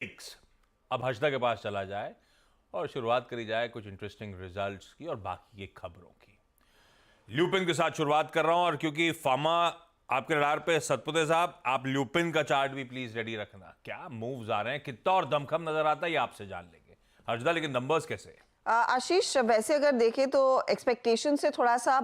X। अब हर्षदा के पास चला जाए और शुरुआत करी जाए कुछ इंटरेस्टिंग रिजल्ट्स की और बाकी की खबरों की। ल्यूपिन के साथ शुरुआत कर रहा हूं, और क्योंकि फार्मा आपके रडार पे, सतपुते साहब आप ल्यूपिन का चार्ट भी प्लीज रेडी रखना। क्या मूव्स आ रहे हैं, कितना और दमखम नजर आता है ये आपसे जान लेंगे। हर्षदा, लेकिन नंबर्स कैसे? आशीष, वैसे अगर देखें तो एक्सपेक्टेशन से थोड़ा सा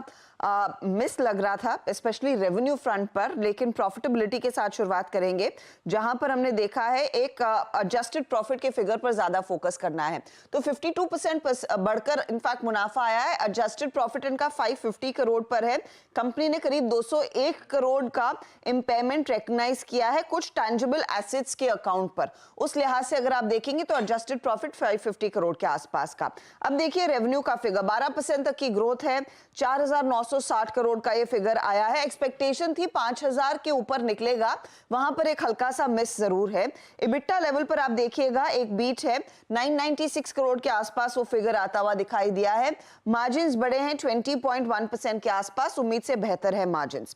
मिस लग रहा था, स्पेशली रेवेन्यू फ्रंट पर, लेकिन प्रॉफिटेबिलिटी के साथ शुरुआत करेंगे, जहां पर हमने देखा है एक एडजस्टेड प्रॉफिट के फिगर पर ज्यादा फोकस करना है। तो 52% बढ़कर इनफैक्ट मुनाफा आया है। एडजस्टेड प्रॉफिट इनका 550 करोड़ पर है। कंपनी ने करीब 201 करोड़ का इम्पेयरमेंट रिकग्नाइज किया है कुछ टैंजिबल एसेट्स के अकाउंट पर। उस लिहाज से अगर आप देखेंगे तो एडजस्टेड प्रॉफिट 550 करोड़ के आसपास का। अब देखिए रेवेन्यू का फिगर 12% तक की ग्रोथ है, 4,960 करोड़ का ये फिगर आया है। एक्सपेक्टेशन थी 5,000 के ऊपर निकलेगा, वहां पर एक हल्का सा मिस जरूर है। इबिट्टा लेवल पर आप देखिएगा एक बीट है, 996 करोड़ के आसपास वो फिगर आता हुआ दिखाई दिया है। मार्जिन बड़े हैं 20.1% के आसपास, उम्मीद से बेहतर है मार्जिन।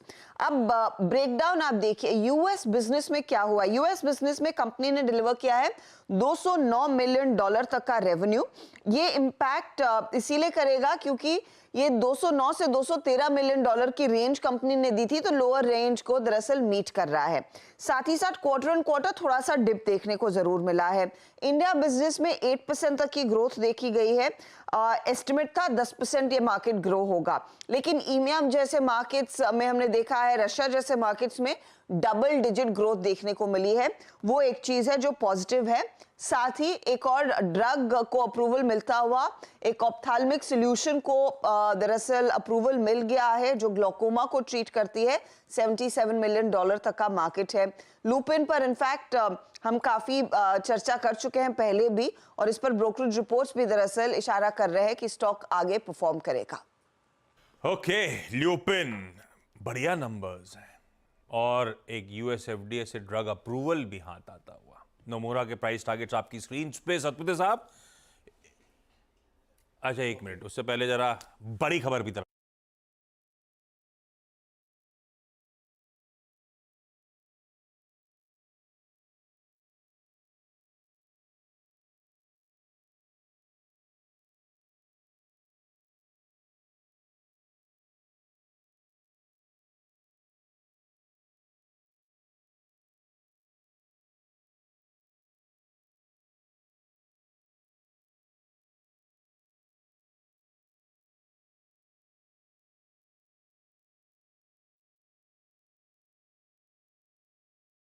अब ब्रेकडाउन आप देखिए यूएस बिजनेस में क्या हुआ। यूएस बिजनेस में कंपनी ने डिलीवर किया है $209 मिलियन तक का रेवेन्यू। ये इंपैक्ट इसीलिए करेगा क्योंकि ये 209 से 213 मिलियन डॉलर की रेंज कंपनी ने दी थी, तो लोअर रेंज को दरअसल मीट कर रहा है। साथ ही साथ क्वार्टर ऑन क्वार्टर थोड़ा सा डिप देखने को जरूर मिला है। इंडिया बिजनेस में 8% तक की ग्रोथ देखी गई है। एस्टिमेट था 10% ये मार्केट ग्रो होगा, लेकिन ईमिया जैसे मार्केट्स में हमने देखा है, रशिया जैसे मार्केट्स में डबल डिजिट ग्रोथ देखने को मिली है। वो एक चीज है जो पॉजिटिव है। साथ ही एक और ड्रग को अप्रूवल मिलता हुआ, एक ऑप्थाल्मिक सॉल्यूशन को दरअसल अप्रूवल मिल गया है जो ग्लोकोमा को ट्रीट करती है। $77 मिलियन तक का मार्केट है। लुपिन पर इनफैक्ट हम काफी चर्चा कर चुके हैं पहले भी, और इस पर ब्रोकरेज रिपोर्ट्स भी दरअसल इशारा कर रहे हैं कि स्टॉक आगे परफॉर्म करेगा। ओके, ल्यूपिन बढ़िया नंबर्स हैं, और एक यूएसएफडीए से ड्रग अप्रूवल भी हाथ आता हुआ। नोमोरा के प्राइस टारगेट्स आपकी स्क्रीन पे, सतपुते साहब। अच्छा एक मिनट, उससे पहले जरा बड़ी खबर की तरफ।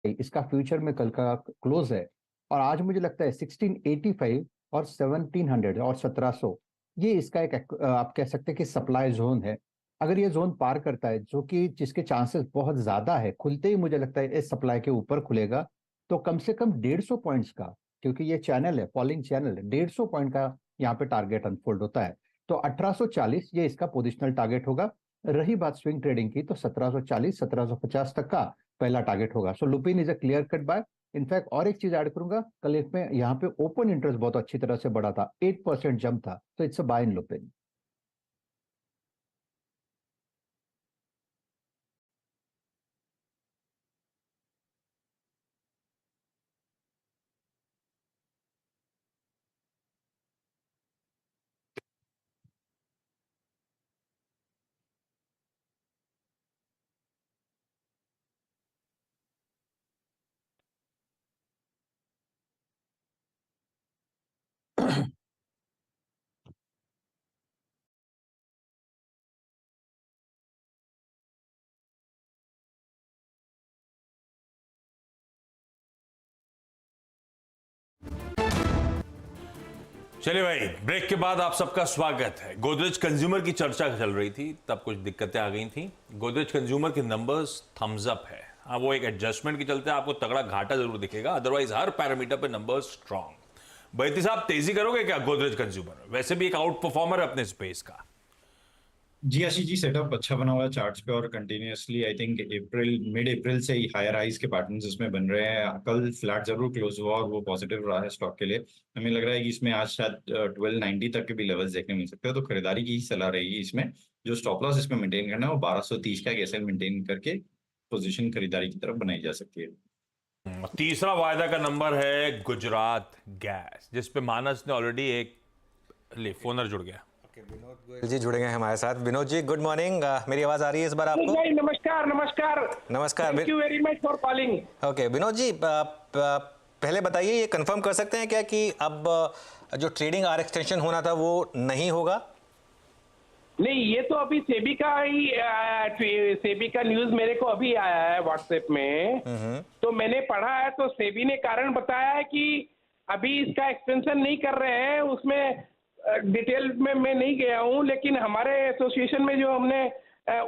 इसका फ्यूचर में कल का क्लोज है, और आज मुझे लगता है 1685 और 1700 और 1700, ये इसका एक आप कह सकते हैं कि सप्लाई जोन है। अगर ये जोन पार करता है, जो कि जिसके चांसेस बहुत ज्यादा है, खुलते ही मुझे लगता है इस सप्लाई के ऊपर खुलेगा, तो कम से कम 150 पॉइंट्स का, क्योंकि ये चैनल है, फॉलिंग चैनल है, 150 पॉइंट का यहाँ पे टारगेट अनफोल्ड होता है। तो 1840 ये इसका पोजिशनल टारगेट होगा। रही बात स्विंग ट्रेडिंग की, तो 1740 1750 तक का पहला टारगेट होगा। So Lupin is a clear cut buy. In fact और एक चीज ऐड करूंगा, कल इसमें यहाँ पे ओपन इंटरेस्ट बहुत अच्छी तरह से बढ़ा था, 8% जंप था, तो it's a buy in Lupin. चलिए भाई, ब्रेक के बाद आप सबका स्वागत है। गोदरेज कंज्यूमर की चर्चा चल रही थी, तब कुछ दिक्कतें आ गई थी। गोदरेज कंज्यूमर के नंबर्स थम्स अप है। हाँ, वो एक एडजस्टमेंट के चलते आपको तगड़ा घाटा जरूर दिखेगा, अदरवाइज हर पैरामीटर पे नंबर्स स्ट्रांग। बैती साहब, तेजी करोगे क्या गोदरेज कंज्यूमर? वैसे भी एक आउट परफॉर्मर है अपने स्पेस का। जी आशीष जी, सेटअप अच्छा बना हुआ है चार्ट्स पे, और कंटिन्यूअसली आई थिंक मिड अप्रैल से ही हायर हाइज के पैटर्न्स इसमें बन रहे हैं। कल फ्लैट जरूर क्लोज हुआ और वो पॉजिटिव रहा है स्टॉक के लिए। हमें लग रहा है कि इसमें आज शायद 1290 तक के भी लेवल्स देखने मिल सकते हैं, तो खरीदारी की ही सलाह रहेगी इसमें। जो स्टॉप लॉस इसमें मेंटेन करना है वो 1230 का एक एसएल मेंटेन करके पोजीशन खरीदारी की तरफ बनाई जा सकती है। तीसरा वायदा का नंबर है गुजरात गैस, जिस पे मानस ने ऑलरेडी एक फोनर जुड़ गया। विनोद गोयल जी जुड़े गए हैं हमारे साथ। विनोद जी गुड मॉर्निंग, मेरी आवाज आ रही है इस बार आपको? नमस्कार नमस्कार नमस्कार। Thank you very much for calling. Okay Vinod ji, पहले बताइए, ये कंफर्म कर सकते हैं क्या कि अब जो ट्रेडिंग आवर एक्सटेंशन होना था वो नहीं होगा? नहीं, ये तो अभी सेबी का न्यूज मेरे को अभी आया है व्हाट्सएप में, तो मैंने पढ़ा है। तो सेबी ने कारण बताया है कि अभी इसका एक्सटेंशन नहीं कर रहे हैं। उसमें डिटेल में मैं नहीं गया हूं, लेकिन हमारे एसोसिएशन में जो हमने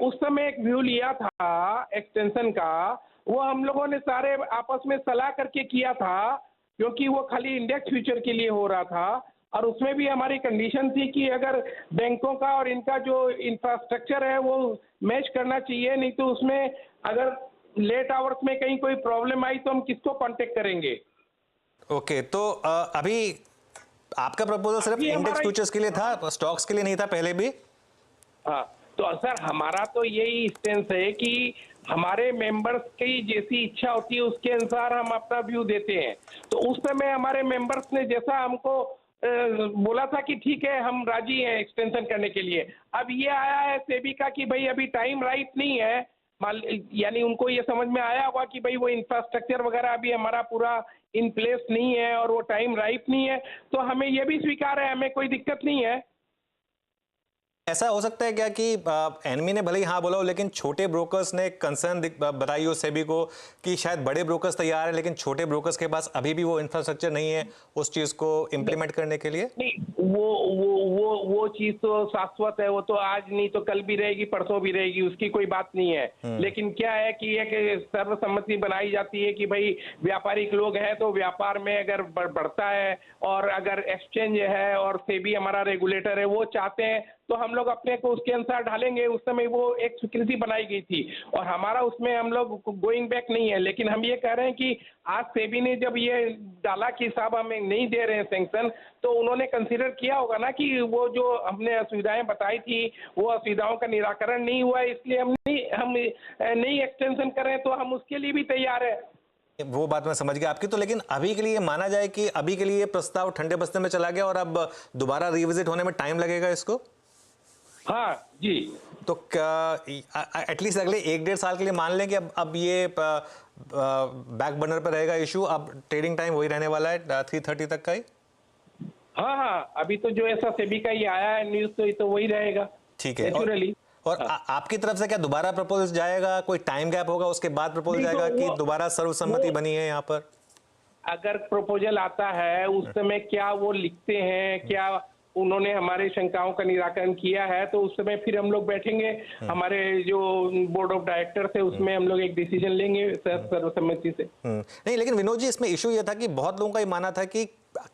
उस समय एक व्यू लिया था एक्सटेंशन का, वो हम लोगों ने सारे आपस में सलाह करके किया था, क्योंकि वो खाली इंडेक्स फ्यूचर के लिए हो रहा था। और उसमें भी हमारी कंडीशन थी कि अगर बैंकों का और इनका जो इंफ्रास्ट्रक्चर है वो मैच करना चाहिए, नहीं तो उसमें अगर लेट आवर्स में कहीं कोई प्रॉब्लम आई तो हम किसको कांटेक्ट करेंगे। ओके, तो अभी आपका प्रपोजल सिर्फ इंडेक्स फ्यूचर्स के लिए था, स्टॉक्स के लिए नहीं था पहले भी? हाँ, तो सर हमारा तो यही स्टेंस है कि हमारे मेंबर्स की जैसी इच्छा होती है उसके अनुसार हम अपना व्यू देते हैं। तो उस समय हमारे मेंबर्स ने जैसा हमको बोला था कि ठीक है हम राजी हैं एक्सटेंशन करने के लिए। अब ये आया है सेबी का कि भाई अभी टाइम राइट नहीं है, यानी उनको ये समझ में आया होगा कि भाई वो इंफ्रास्ट्रक्चर वगैरह अभी हमारा पूरा इन प्लेस नहीं है और वो टाइम राइट नहीं है। तो हमें ये भी स्वीकार है, हमें कोई दिक्कत नहीं है। ऐसा हो सकता है क्या कि एनमी ने भले ही हाँ बोला हो, लेकिन छोटे ब्रोकर्स ने कंसर्न बताई हो सेबी को कि शायद बड़े ब्रोकर्स तैयार हैं लेकिन छोटे ब्रोकर्स के पास अभी भी वो इंफ्रास्ट्रक्चर नहीं है उस चीज को इंप्लीमेंट करने के लिए? नहीं, वो चीज तो शाश्वत है, वो तो आज नहीं तो कल भी रहेगी, परसों भी रहेगी, उसकी कोई बात नहीं है। लेकिन क्या है कि एक सर्वसम्मति बनाई जाती है कि भाई व्यापारिक लोग हैं तो व्यापार में अगर बढ़ता है और अगर एक्सचेंज है और सेबी हमारा रेगुलेटर है वो चाहते हैं तो हम लोग अपने को उसके अनुसार ढालेंगे। उस समय वो एक स्वीकृति बनाई गई थी और हमारा उसमें हम लोग गोइंग बैक नहीं है। लेकिन हम ये कह रहे हैं कि आज सेबी ने जब ये डाला कि साहब हमें नहीं दे रहे हैं सैंक्शन, तो उन्होंने कंसीडर किया होगा ना कि वो जो हमने असुविधाएं बताई थी वो असुविधाओं का निराकरण नहीं हुआ, इसलिए हम नहीं एक्सटेंशन कर रहे हैं, तो हम उसके लिए भी तैयार है। वो बात मैं समझ गया आपकी। तो लेकिन अभी के लिए माना जाए कि अभी के लिए प्रस्ताव ठंडे बस्ते में चला गया और अब दोबारा रिविजिट होने में टाइम लगेगा इसको? हाँ जी। तो एटलीस्ट अगले 1-1.5 साल के लिए मान लें कि अब ये बैक बर्नर पर रहेगा इशू, अब ट्रेडिंग टाइम वही रहने वाला है 3:30 तक का ही? हाँ, अभी तो जो ऐसा सेबी का ही आया है न्यूज तो ये तो वही रहेगा। ठीक है। नेचुरली। और आपकी तरफ से क्या दोबारा प्रपोजल जाएगा, कोई टाइम गैप होगा उसके बाद प्रपोजल जाएगा कि दोबारा सर्वसम्मति बनी है यहाँ पर? अगर प्रपोजल आता है उस समय क्या वो लिखते हैं, क्या उन्होंने हमारे शंकाओं का निराकरण किया है, तो उस समय फिर हम लोग बैठेंगे, हमारे जो बोर्ड ऑफ डायरेक्टर्स है उसमें हम लोग एक डिसीजन लेंगे सर्वसम्मति से। नहीं, लेकिन विनोद जी इसमें इशू ये था कि बहुत लोगों का ये मानना था कि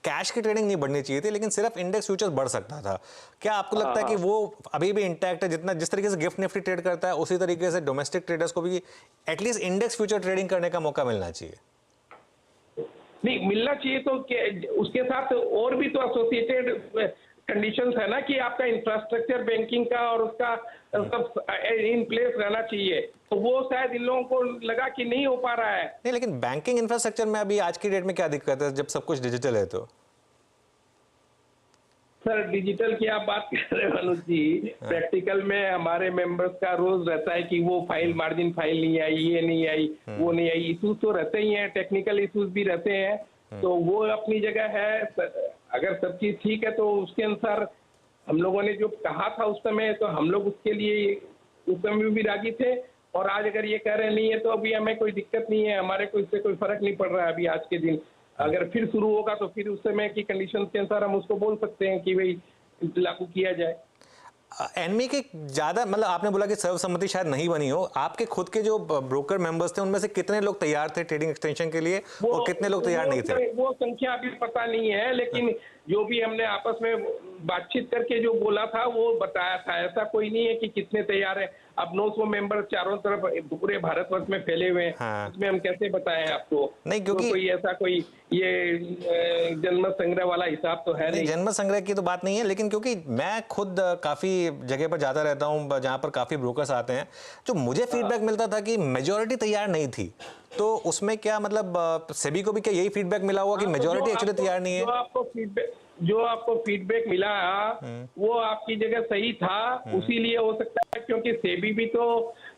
कैश की ट्रेडिंग नहीं बढ़नी चाहिए थी लेकिन सिर्फ इंडेक्स फ्यूचर्स बढ़ सकता था। क्या आपको लगता है कि वो अभी भी इंटैक्ट है? जिस तरीके से गिफ्ट निफ्टी ट्रेड करता है उसी तरीके से डोमेस्टिक ट्रेडर्स को भी एटलीस्ट इंडेक्स फ्यूचर ट्रेडिंग करने का मौका मिलना चाहिए? नहीं, मिलना चाहिए। तो उसके साथ और भी तो एसोसिएटेड कंडीशंस है ना कि आपका इंफ्रास्ट्रक्चर बैंकिंग का और उसका सब इन प्लेस रहना चाहिए, तो वो शायद इन लोगों को लगा कि नहीं हो पा रहा है। नहीं, लेकिन बैंकिंग इंफ्रास्ट्रक्चर में अभी आज की डेट में क्या दिक्कत है जब सब कुछ डिजिटल है? तो सर डिजिटल की आप बात कर रहे हो अनुज जी, प्रैक्टिकल में हमारे मेंबर्स का रोज रहता है कि वो फाइल मार्जिन फाइल नहीं आई, ये नहीं आई, वो नहीं आई, इशूज तो रहते ही हैं, टेक्निकल इशूज भी रहते हैं, तो वो अपनी जगह है। अगर सब चीज ठीक है तो उसके अनुसार हम लोगों ने जो कहा था उस समय, तो हम लोग उसके लिए उस समय भी राजी थे। और आज अगर ये कह रहे नहीं है तो अभी हमें कोई दिक्कत नहीं है, हमारे को इससे कोई फर्क नहीं पड़ रहा है अभी आज के दिन। अगर फिर शुरू होगा तो फिर उस समय की कंडीशन के अनुसार हम उसको बोल सकते हैं कि भाई लागू किया जाए। एनमी के ज्यादा, मतलब आपने बोला कि सर्वसम्मति शायद नहीं बनी हो, आपके खुद के जो ब्रोकर मेंबर्स थे उनमें से कितने लोग तैयार थे ट्रेडिंग एक्सटेंशन के लिए और कितने लोग तैयार नहीं थे? वो संख्या अभी पता नहीं है, लेकिन जो भी हमने आपस में बातचीत करके जो बोला था वो बताया था। ऐसा कोई नहीं है कि कितने तैयार है। अब 900 मेंबर चारों तरफ पूरे भारतवर्ष में फैले हुए हैं, हाँ। इसमें हम कैसे बताएं आपको? नहीं, क्योंकि तो कोई ऐसा कोई ये जनमत संग्रह वाला हिसाब तो है नहीं, नहीं। जनमत संग्रह की तो बात नहीं है, लेकिन क्योंकि मैं खुद काफी जगह पर जाता रहता हूं जहां पर काफी ब्रोकर्स आते हैं, जो मुझे फीडबैक मिलता था कि मेजॉरिटी तैयार नहीं थी। तो उसमें क्या मतलब सेबी को भी क्या यही फीडबैक मिला हुआ कि मेजॉरिटी एक्चुअली तैयार नहीं है? जो आपको फीडबैक मिला वो आपकी जगह सही था, उसीलिए हो सकता है, क्योंकि सेबी भी तो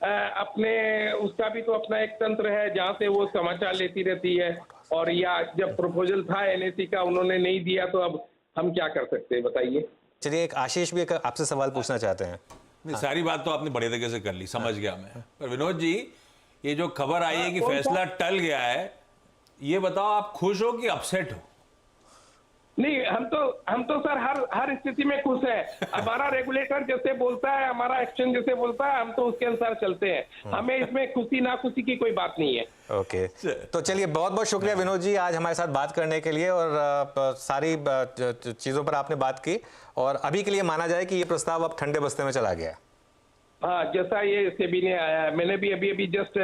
अपने उसका भी तो अपना एक तंत्र है जहां से वो समाचार लेती रहती है, और या जब प्रपोजल था एनएसी का उन्होंने नहीं दिया, तो अब हम क्या कर सकते हैं बताइए। चलिए, एक आशीष भी आपसे सवाल पूछना चाहते हैं। सारी बात तो आपने बड़े तरीके से कर ली, समझ गया मैं। पर विनोद जी, ये जो खबर आई है कि फैसला टल गया है, ये बताओ आप खुश हो कि अपसेट हो? नहीं, हम तो सर हर स्थिति में खुश है। हमारा रेगुलेटर जैसे बोलता है, हमारा एक्शन जैसे बोलता है, हम तो उसके अनुसार चलते हैं। हमें इसमें खुशी ना खुशी की कोई बात नहीं है। ओके, तो चलिए, बहुत बहुत शुक्रिया विनोद जी आज हमारे साथ बात करने के लिए, और सारी चीजों पर आपने बात की, और अभी के लिए माना जाए कि ये प्रस्ताव अब ठंडे बस्ते में चला गया। हाँ, जैसा ये सेबी ने आया है, मैंने भी अभी जस्ट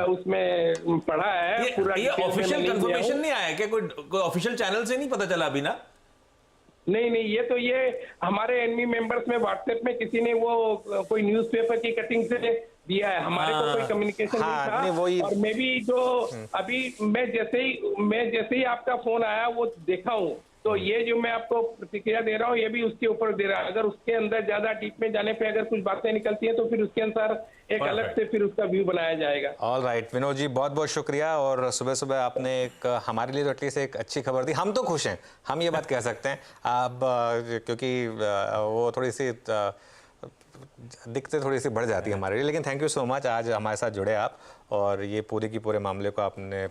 उसमें पढ़ा है पूरा। ये ऑफिशियल कंफर्मेशन नहीं आया क्या? कोई ऑफिशियल चैनल से नहीं पता चला अभी ना? नहीं, ये हमारे एनमी मेंबर्स में व्हाट्सएप में किसी ने वो कोई न्यूज़पेपर की कटिंग से दिया है, हमारे को कोई कम्युनिकेशन नहीं था। और मैं भी जो अभी मैं जैसे ही आपका फोन आया वो देखा हूँ, तो ये जो मैं आपको प्रतिक्रिया दे रहा हूँ ये भी उसके ऊपर दे रहा है। अगर उसके अंदर ज्यादा डीप में जाने पे अगर कुछ बातें निकलती हैं तो फिर उसके अनुसार एक अलग से फिर उसका व्यू बनाया जाएगा। ऑल राइट विनोद जी, बहुत बहुत शुक्रिया, और सुबह सुबह आपने एक हमारे लिए तो एटलीस्ट एक अच्छी खबर दी। हम तो खुश हैं, हम ये बात कह सकते हैं। अब क्योंकि वो थोड़ी सी दिक्कतें थोड़ी सी बढ़ जाती है हमारे लिए, लेकिन थैंक यू सो मच आज हमारे साथ जुड़े आप, और ये पूरे की पूरे मामले को आपने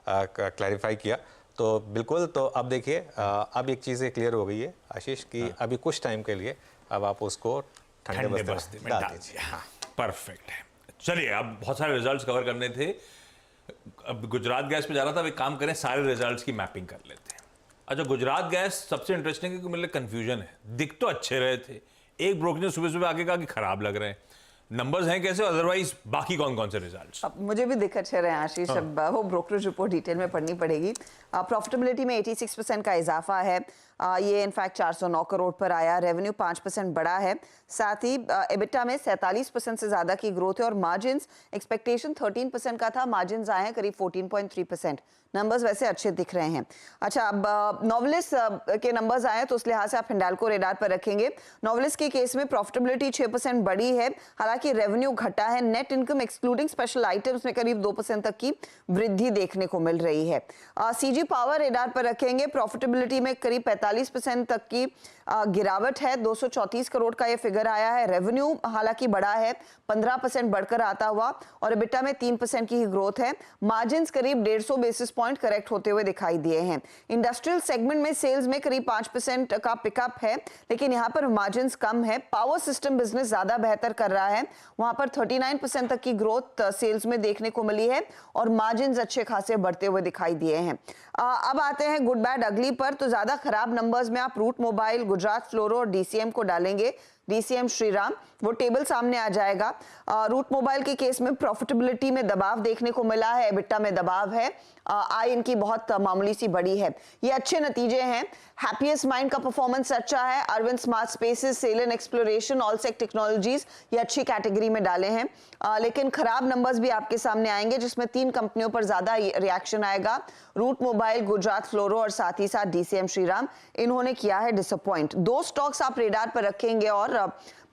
क्लैरिफाई किया। तो बिल्कुल, तो अब देखिए, अब एक चीज़ क्लियर हो गई है आशीष कि अभी कुछ टाइम के लिए अब आप उसको ठंडे बस्ते में डाल दीजिए। हाँ, परफेक्ट है। चलिए, अब बहुत सारे रिजल्ट्स कवर करने थे। अब गुजरात गैस पे जा रहा था, अब एक काम करें, सारे रिजल्ट्स की मैपिंग कर लेते हैं। अच्छा, गुजरात गैस सबसे इंटरेस्टिंग है क्योंकि मेरे लिए कंफ्यूजन है। दिख तो अच्छे रहे थे, एक ब्रोकर ने सुबह सुबह आगे कहा कि खराब लग रहे हैं। नंबर्स हैं कैसे, अदरवाइज बाकी कौन कौन से रिजल्ट्स? अब मुझे भी दिक्कत रहे हैं आशीष, अब वो ब्रोकरेज रिपोर्ट डिटेल में पढ़नी पड़ेगी। प्रॉफिटेबिलिटी में 86% का इजाफा है, ये इनफैक्ट 409 करोड़ पर आया। रेवेन्यू 5% बढ़ा है, साथ ही एबिटा में 47% से ज्यादा की ग्रोथ है, और मार्जिन्स एक्सपेक्टेशन 13% का था, मार्जिन्स आए हैं करीब 14.3%। नंबर्स वैसे अच्छे दिख रहे हैं। अच्छा, अब नॉवलिस के नंबर्स आए तो उस लिहाज से आप हिंडाल्को रेडार पर रखेंगे। नॉवलिस के केस में प्रॉफिटेबिलिटी 6% बढ़ी है, हालांकि रेवेन्यू घटा है। Net income excluding special items में करीब 2% तक की वृद्धि देखने को मिल रही है। सीजी पावर रेडार पर रखेंगे, प्रॉफिटेबिलिटी में करीब 45% तक की गिरावट है, 234 करोड़ का ये फिगर आया है। रेवेन्यू हालांकि बढ़ा है, 15% बढ़कर आता हुआ, और एबिटा में 3% की ही ग्रोथ है। मार्जिन्स करीब 150 बेसिस पॉइंट करेक्ट होते हुए दिखाई दिए हैं। इंडस्ट्रियल सेगमेंट में सेल्स में करीब 5% का पिकअप है, लेकिन यहां पर मार्जिन्स कम है। पावर सिस्टम बिजनेस ज्यादा बेहतर कर रहा है, वहां पर 39% तक की ग्रोथ सेल्स में देखने को मिली है, और मार्जिन्स अच्छे खासे बढ़ते हुए दिखाई दिए हैं। अब आते हैं गुड बैड अगली पर। तो ज्यादा खराब नंबर्स में आप रूट मोबाइल, गुजरात फ्लोरो और डीसीएम को डालेंगे। डीसीएम श्रीराम, वो टेबल सामने आ जाएगा। रूट मोबाइल के केस में प्रॉफिटेबिलिटी में दबाव देखने को मिला है, एबिटा में दबाव है, आय इनकी बहुत मामूली सी बड़ी है। ये अच्छे नतीजे हैं। हैप्पीएस्ट माइंड का परफॉर्मेंस अच्छा है। Arvind smart spaces, Selan exploration, Allsec technologies ये अच्छी कैटेगरी में डाले हैं। लेकिन खराब नंबर्स भी आपके सामने आएंगे, जिसमें 3 कंपनियों पर ज्यादा रिएक्शन आएगा, रूट मोबाइल, गुजरात फ्लोरो और साथ ही साथ डीसीएम श्रीराम। इन्होंने किया है डिसअपॉइंट। 2 स्टॉक्स आप रेडार पर रखेंगे, और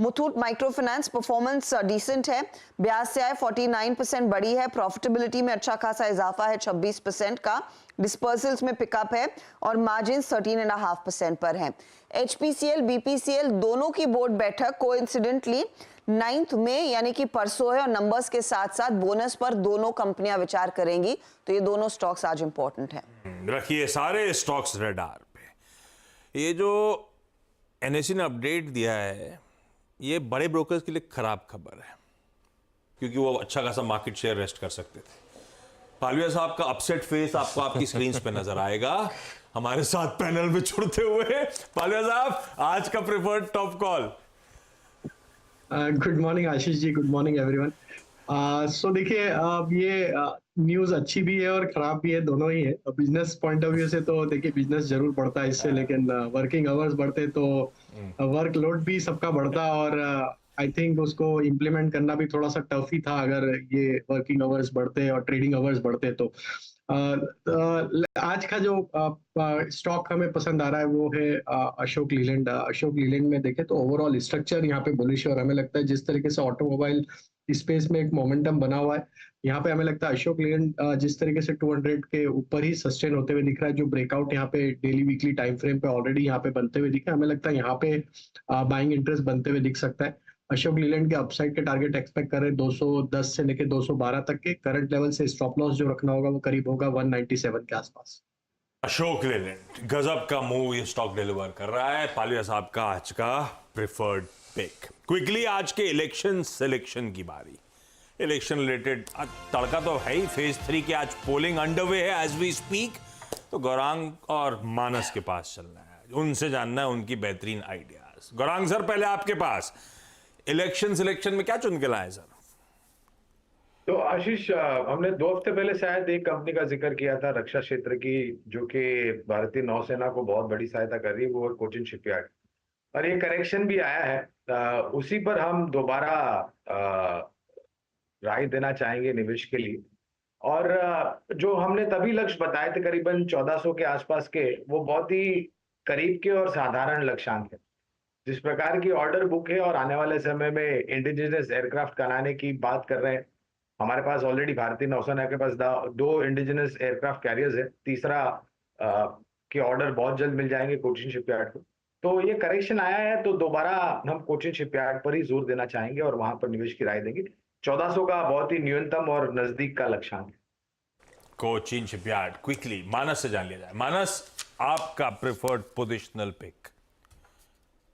Muthoot micro finance performance decent है, ब्याज से आय 49% बढ़ी है, प्रॉफिटेबिलिटी में अच्छा खासा इजाफा है 26% का, डिस्पर्सल्स में पिकअप है, और मार्जिन 13.5% पर है। एचपीसीएल, बीपीसीएल दोनों की बोर्ड बैठक कोइंसिडेंटली 9 मई यानी कि परसों है, और नंबर्स के साथ साथ बोनस पर दोनों कंपनियां विचार करेंगी। तो ये दोनों स्टॉक्स आज इंपॉर्टेंट हैं। रखिए सारे स्टॉक्स रेडार पे। ये जो एनएससी ने अपडेट दिया है, ये बड़े ब्रोकर्स के लिए खराब खबर है, क्योंकि वो अच्छा खासा मार्केट शेयर रेस्ट कर सकते थे। पालविया साहब का अपसेट फेस आपको आपकी स्क्रीन पे नजर आएगा हमारे साथ पैनल में जुड़ते हुए। पालविया साहब, आज का preferred top call. Good morning Ashish ji, good morning everyone. So देखिए, अब ये न्यूज अच्छी भी है और खराब भी है, दोनों ही है। बिजनेस पॉइंट ऑफ व्यू से तो देखिए बिजनेस जरूर बढ़ता है इससे, लेकिन वर्किंग आवर्स बढ़ते तो वर्कलोड भी सबका बढ़ता, और आई थिंक उसको इम्प्लीमेंट करना भी थोड़ा सा टफ ही था अगर ये वर्किंग आवर्स बढ़ते और ट्रेडिंग आवर्स बढ़ते तो। आज का जो स्टॉक हमें पसंद आ रहा है वो है अशोक लीलैंड। अशोक लीलैंड में देखें तो ओवरऑल स्ट्रक्चर यहाँ पे बुलिश है, और हमें लगता है जिस तरीके से ऑटोमोबाइल स्पेस में एक मोमेंटम बना हुआ है, यहाँ पे हमें लगता है अशोक लीलैंड जिस तरीके से 200 के ऊपर ही सस्टेन होते हुए दिख रहा है। जो ब्रेकआउट यहाँ पे डेली वीकली टाइम फ्रेम पे ऑलरेडी यहाँ पे बनते हुए दिखे, हमें लगता है यहाँ पे बाइंग इंटरेस्ट बनते हुए दिख सकता है। अशोक लीलैंड के अपसाइड के टारगेट एक्सपेक्ट कर रहे हैं 210 से लेके 212 तक के। करंट लेवल से स्टॉप लॉस जो रखना होगा वो करीब होगा 197 के आसपास। अशोक लेलैंड गजब का मूव ये स्टॉक डिलीवर कर रहा है। पालिया साहब का आज का प्रिफर्ड पिक। क्विकली आज के इलेक्शन सिलेक्शन की बारी। इलेक्शन रिलेटेड तड़का तो है ही। फेज 3 की आज पोलिंग अंडरवे है एज वी स्पीक। तो गौरांग और मानस के पास चलना है, उनसे जानना है उनकी बेहतरीन आइडियाज। गौरांग सर, पहले आपके पास इलेक्शन सिलेक्शन में क्या चुन के लाए सर? तो आशीष, हमने 2 हफ्ते पहले शायद एक कंपनी का जिक्र किया था रक्षा क्षेत्र की, जो कि भारतीय नौसेना को बहुत बड़ी सहायता कर रही है, वो कोचिन शिपयार्ड। और ये करेक्शन भी आया है, उसी पर हम दोबारा राय देना चाहेंगे निवेश के लिए। और जो हमने तभी लक्ष्य बताए थे करीबन 1400 के आसपास के, वो बहुत ही करीब के और साधारण लक्ष्यांक है। जिस प्रकार की ऑर्डर बुक है और आने वाले समय में इंडिजिनस एयरक्राफ्ट बनाने की बात कर रहे हैं, हमारे पास ऑलरेडी भारतीय नौसेना के पास 2 इंडिजिनस एयरक्राफ्ट कैरियर्स है, तीसरा के ऑर्डर बहुत जल्द मिल जाएंगे कोचिन शिपयार्ड को। तो ये करेक्शन आया है, तो दोबारा हम कोचिन शिपयार्ड पर ही जोर देना चाहेंगे और वहां पर निवेश की राय देंगे। 1400 का बहुत ही न्यूनतम और नजदीक का लक्ष्यांक है। कोचिन शिपयार्ड। क्विकली मानस से जान लिया जाए। मानस, आपका प्रिफर्ड पोजिशनल पिक?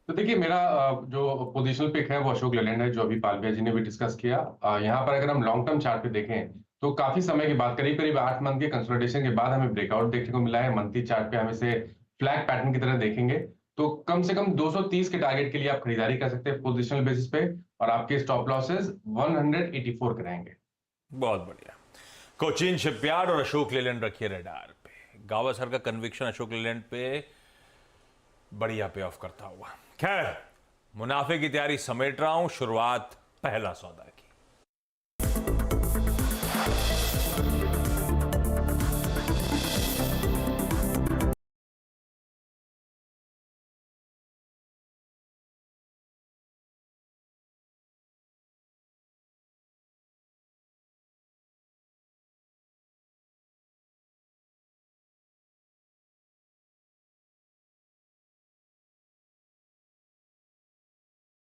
तो देखिए, मेरा जो पोजिशनल पिक है वो अशोक लेलैंड है, जो अभी पालबिया जी ने भी डिस्कस किया। यहाँ पर अगर हम लॉन्ग टर्म चार्ट पे देखें तो काफी समय के बाद, करीब करीब 8 मंथ के कंसोलिडेशन के बाद हमें ब्रेकआउट देखने को मिला है। मंथली चार्ट पे हम इसे फ्लैग पैटर्न की तरह देखेंगे, तो कम से कम 230 के टारगेट के लिए आप खरीदारी कर सकते हैं पोजिशनल बेसिस पे, और आपके स्टॉप लॉसेस 184 के रहेंगे। बहुत बढ़िया। कोचिन शिपयार्ड और अशोक लेलैंड रखिए रडार पे। गावस्कर का कन्विक्शन अशोक लेलैंड पे बढ़िया पे ऑफ करता हुआ। खैर, मुनाफे की तैयारी समेट रहा हूं। शुरुआत पहला सौदा है।